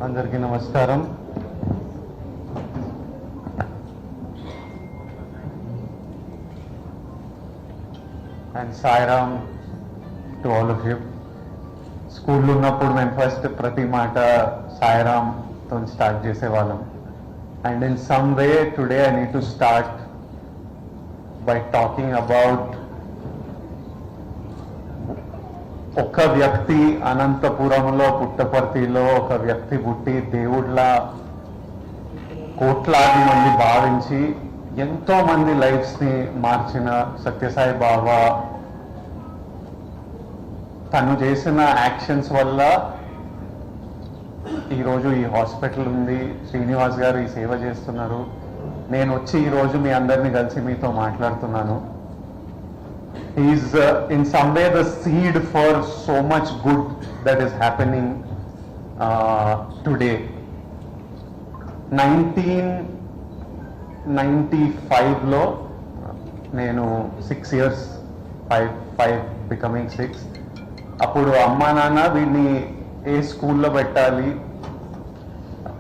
అందరికీ నమస్కారం. And Sairam to all of you. స్కూల్లో ఉన్నప్పుడు మేము ఫస్ట్ ప్రతి మాట సాయిరామ్తో స్టార్ట్ చేసేవాళ్ళం. And in some way today I need to start by talking about ఒక వ్యక్తి అనంతపురంలో పుట్టపర్తిలో ఒక వ్యక్తి పుట్టి దేవుళ్ళ కోట్లాది మంది భావించి ఎంతో మంది లైఫ్స్ని మార్చిన సత్యసాయి బాబా తను చేసిన యాక్షన్స్ వల్ల ఈరోజు ఈ హాస్పిటల్ ఉంది. శ్రీనివాస్ గారు ఈ సేవ చేస్తున్నారు. నేను వచ్చి ఈరోజు మీ అందరినీ కలిసి మీతో మాట్లాడుతున్నాను. He's in some way the seed for so much good that is happening today. 1995 లో నేను 6 years, 5 becoming 6. అప్పుడు అమ్మా నాన్న వీడిని ఏ స్కూల్లో పెట్టాలి,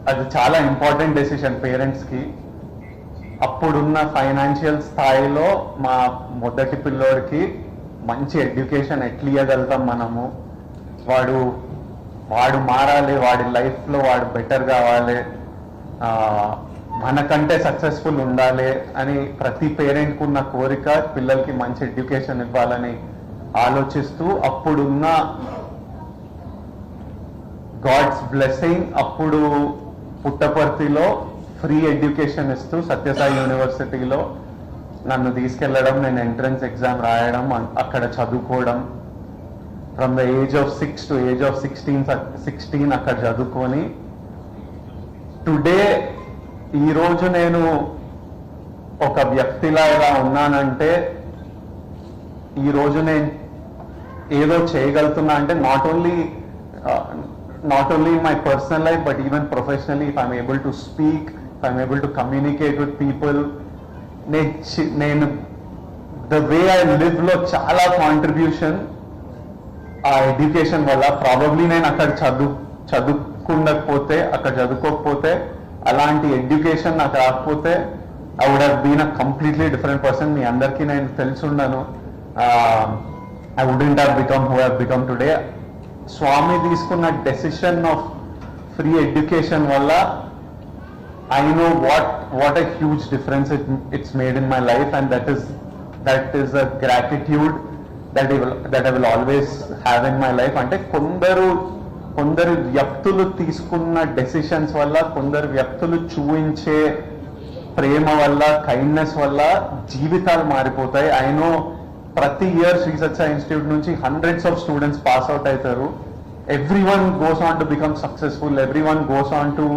అది చాలా ఇంపార్టెంట్ డెసిషన్ పేరెంట్స్కి. అప్పుడున్న ఫైనాన్షియల్ స్థాయిలో మా మొదటి పిల్లోడికి మంచి ఎడ్యుకేషన్ ఎట్లా ఇవ్వగలుగుతాం మనము, వాడు మారాలి, వాడి లైఫ్లో వాడు బెటర్ కావాలి, మనకంటే సక్సెస్ఫుల్ ఉండాలి అని ప్రతి పేరెంట్కి ఉన్న కోరిక పిల్లలకి మంచి ఎడ్యుకేషన్ ఇవ్వాలని ఆలోచిస్తూ అప్పుడున్న గాడ్స్ బ్లెస్సింగ్ అప్పుడు పుట్టపర్తిలో ఫ్రీ ఎడ్యుకేషన్ ఇస్తూ సత్యసాయి యూనివర్సిటీలో నన్ను తీసుకెళ్లడం, నేను ఎంట్రన్స్ ఎగ్జామ్ రాయడం, అక్కడ చదువుకోవడం. From the age of 6 to age of 16 అక్కడ చదువుకొని టుడే ఈరోజు నేను ఒక వ్యక్తిలా ఇలా ఉన్నానంటే, ఈరోజు నేను ఏదో చేయగలుగుతున్నా అంటే not only in my personal life but even professionally, if I'm able to speak, if I'm able to communicate with people, నేను the way I live లో చాలా కాంట్రిబ్యూషన్ ఆ ఎడ్యుకేషన్ వల్ల. ప్రాబబ్లీ నేను అక్కడ చదువుకోకపోతే అలాంటి ఎడ్యుకేషన్ నాకు రాకపోతే I would have been a completely different person. మీ అందరికీ నేను తెలుసుండను. I wouldn't have become who have become today. Swami తీసుకున్న డెసిషన్ ఆఫ్ ఫ్రీ ఎడ్యుకేషన్ వల్ల I know what a huge difference it's made in my life, and that is a gratitude that I will always have in my life. అంటే కొందరు వ్యక్తులు తీసుకున్న decisions వల్ల, కొందరు వ్యక్తులు చూపించే ప్రేమ వల్ల, కైండ్నెస్ వల్ల జీవితాలు మారిపోతాయి. I know ప్రతి ఇయర్ శ్రీ సత్య ఇన్స్టిట్యూట్ నుంచి hundreds of students pass out అవుతారు. Everyone goes on to become successful. Everyone goes on to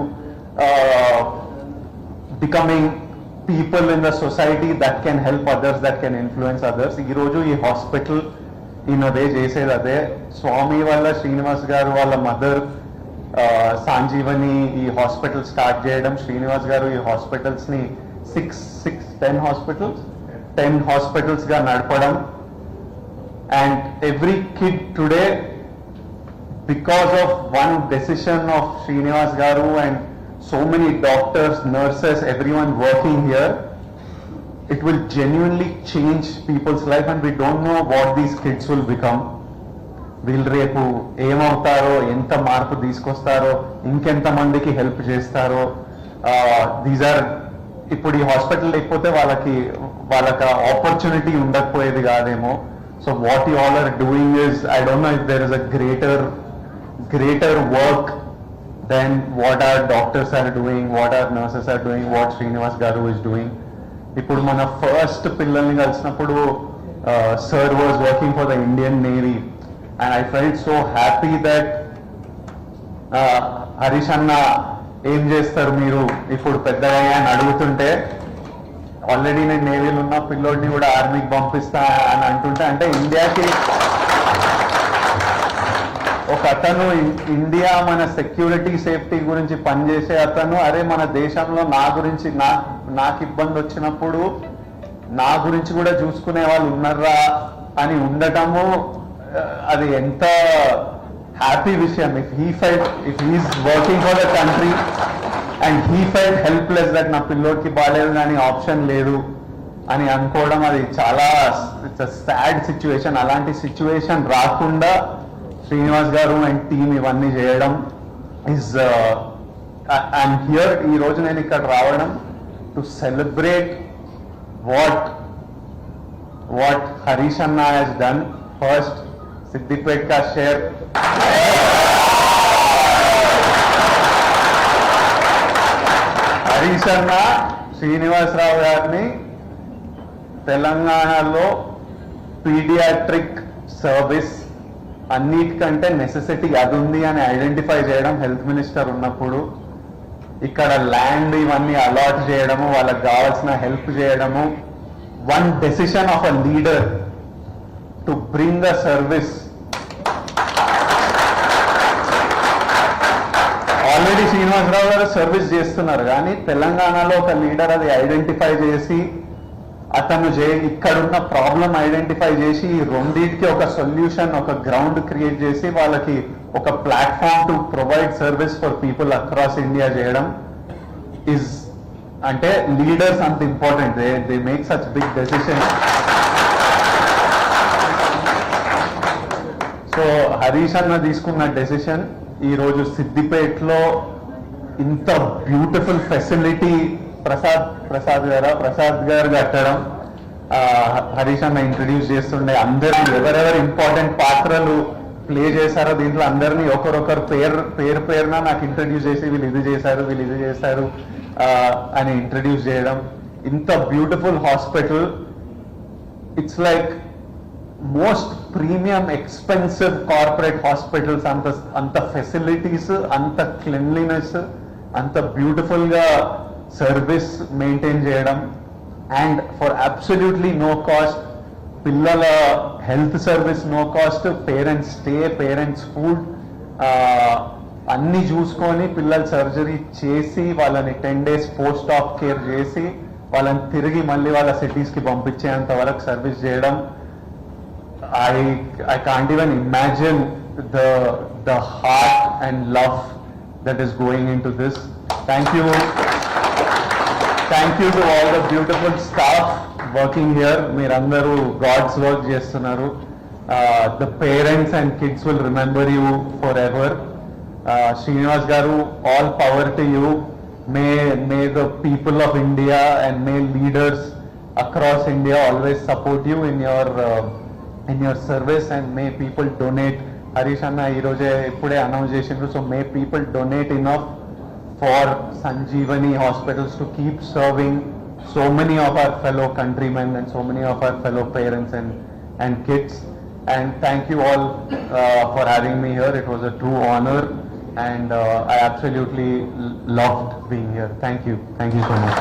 becoming people in the society that can help others, that can influence others. ఈ రోజు ఈ hospital in అదే చేసేది అదే. స్వామి వల్ల శ్రీనివాస్ గారు వాళ్ళ మదర్ సంజీవని ఈ హాస్పిటల్ స్టార్ట్ చేయడం, శ్రీనివాస్ గారు ఈ హాస్పిటల్స్ ని 10 హాస్పిటల్స్ గా నడపడం. And every kid today, because of one decision of Srinivas Garu and so many doctors, nurses, everyone working here, it will genuinely change people's life, and we don't know what these kids will become. వీళ్ళు రేపు ఏమవుతారో, ఎంత మార్పు తీసుకొస్తారో, ఇంకెంత మందికి help చేస్తారో. These are ఇప్పుడు ఈ hospital లేకపోతే వాళ్ళకి ఆపర్చునిటీ ఉండకపోయేది కాదేమో. So what you all are doing is, I don't know if there is a greater work than what our doctors are doing, what our nurses are doing, what Srinivas Garu is doing. ఇప్పుడు మన first పిల్లల్ని కలిసినప్పుడు sir was working for the Indian Navy, and I felt so happy that Harish అన్న ఏం చేస్తారు మీరు ఇప్పుడు పెద్దగా అని అడుగుతుంటే, ఆల్రెడీ నేను నేవీలో ఉన్న పిల్లోడిని కూడా ఆర్మీకి పంపిస్తా అని అంటుంటే, అంటే ఇండియాకి ఒక అతను, ఇండియా మన సెక్యూరిటీ సేఫ్టీ గురించి పనిచేసే అతను, అరే మన దేశంలో నాకు ఇబ్బంది వచ్చినప్పుడు నా గురించి కూడా చూసుకునే వాళ్ళు ఉన్నారా అని ఉండటము, అది ఎంత హ్యాపీ విషయం. If he's working for the country and he felt helpless that నా పిల్లోడికి బాగాలేదు కానీ ఆప్షన్ లేదు అని అనుకోవడం, అది చాలా సాడ్ సిచ్యువేషన్. అలాంటి సిచ్యువేషన్ రాకుండా శ్రీనివాస్ గారు అండ్ టీమ్ ఇవన్నీ చేయడం ఇస్ ఐఎమ్ హియర్. ఈ రోజు నేను ఇక్కడ రావడం to celebrate what Harish Anna has done. First, Siddipet ka share. Harish Anna, Srinivas Rao గారిని తెలంగాణలో పీడియాట్రిక్ సర్వీస్ అన్నిటికంటే నెసెసిటీ అది ఉంది అని ఐడెంటిఫై చేయడం, హెల్త్ మినిస్టర్ ఉన్నప్పుడు ఇక్కడ ల్యాండ్ ఇవన్నీ అలాట్ చేయడము, వాళ్ళకి కావాల్సిన హెల్ప్ చేయడము, one decision of a leader to bring a service. Already Srinivasa Rao గారు సర్వీస్ చేస్తున్నారు కానీ తెలంగాణలో ఒక లీడర్ అది ఐడెంటిఫై చేసి అతను ఇక్కడున్న ప్రాబ్లం ఐడెంటిఫై చేసి ఈ రెండింటికి ఒక సొల్యూషన్, ఒక గ్రౌండ్ క్రియేట్ చేసి వాళ్ళకి ఒక platform to provide service for people across India చేయడం ఇస్, అంటే లీడర్స్ అంత important. They make such big decision. So Harish అన్న తీసుకున్న డెసిషన్ ఈ రోజు సిద్దిపేటలో ఇంత బ్యూటిఫుల్ ఫెసిలిటీ ప్రసాద్ గారు కట్టడం, హరీష్ అన్న ఇంట్రడ్యూస్ చేస్తుండే అందరినీ ఎవరెవరు ఇంపార్టెంట్ పాత్రలు ప్లే చేశారో దీంట్లో అందరినీ ఒకరొకరు పేరున నాకు ఇంట్రడ్యూస్ చేసి వీళ్ళు ఇది చేశారు అని ఇంట్రడ్యూస్ చేయడం. ఇంత beautiful hospital, it's like most premium expensive corporate hospitals. అంత ఫెసిలిటీస్, అంత క్లెన్లీనెస్, అంత బ్యూటిఫుల్ గా సర్వీస్ మెయింటైన్ చేయడం and for absolutely no cost. పిల్లల health service no cost, parents stay, parents food అన్ని చూసుకొని పిల్లల సర్జరీ చేసి వాళ్ళని 10 days పోస్ట్ ఆఫ్ కేర్ చేసి వాళ్ళని తిరిగి మళ్ళీ వాళ్ళ సిటీస్ కి పంపించేంత వరకు సర్వీస్ చేయడం. I can't even imagine the heart and love that is going into this. Thank you to all the beautiful staff working here. Meerandaru God's work chestunaru. The parents and kids will remember you forever. Srinivas garu, all power to you. May the people of India and may leaders across India always support you in your service, and may people donate. Harish Anna ee roje ippude announce chesindru, so may people donate enough for Sanjeevani hospitals to keep serving so many of our fellow countrymen and so many of our fellow parents and kids. And thank you all for having me here. It was a true honor and I absolutely loved being here. Thank you so much.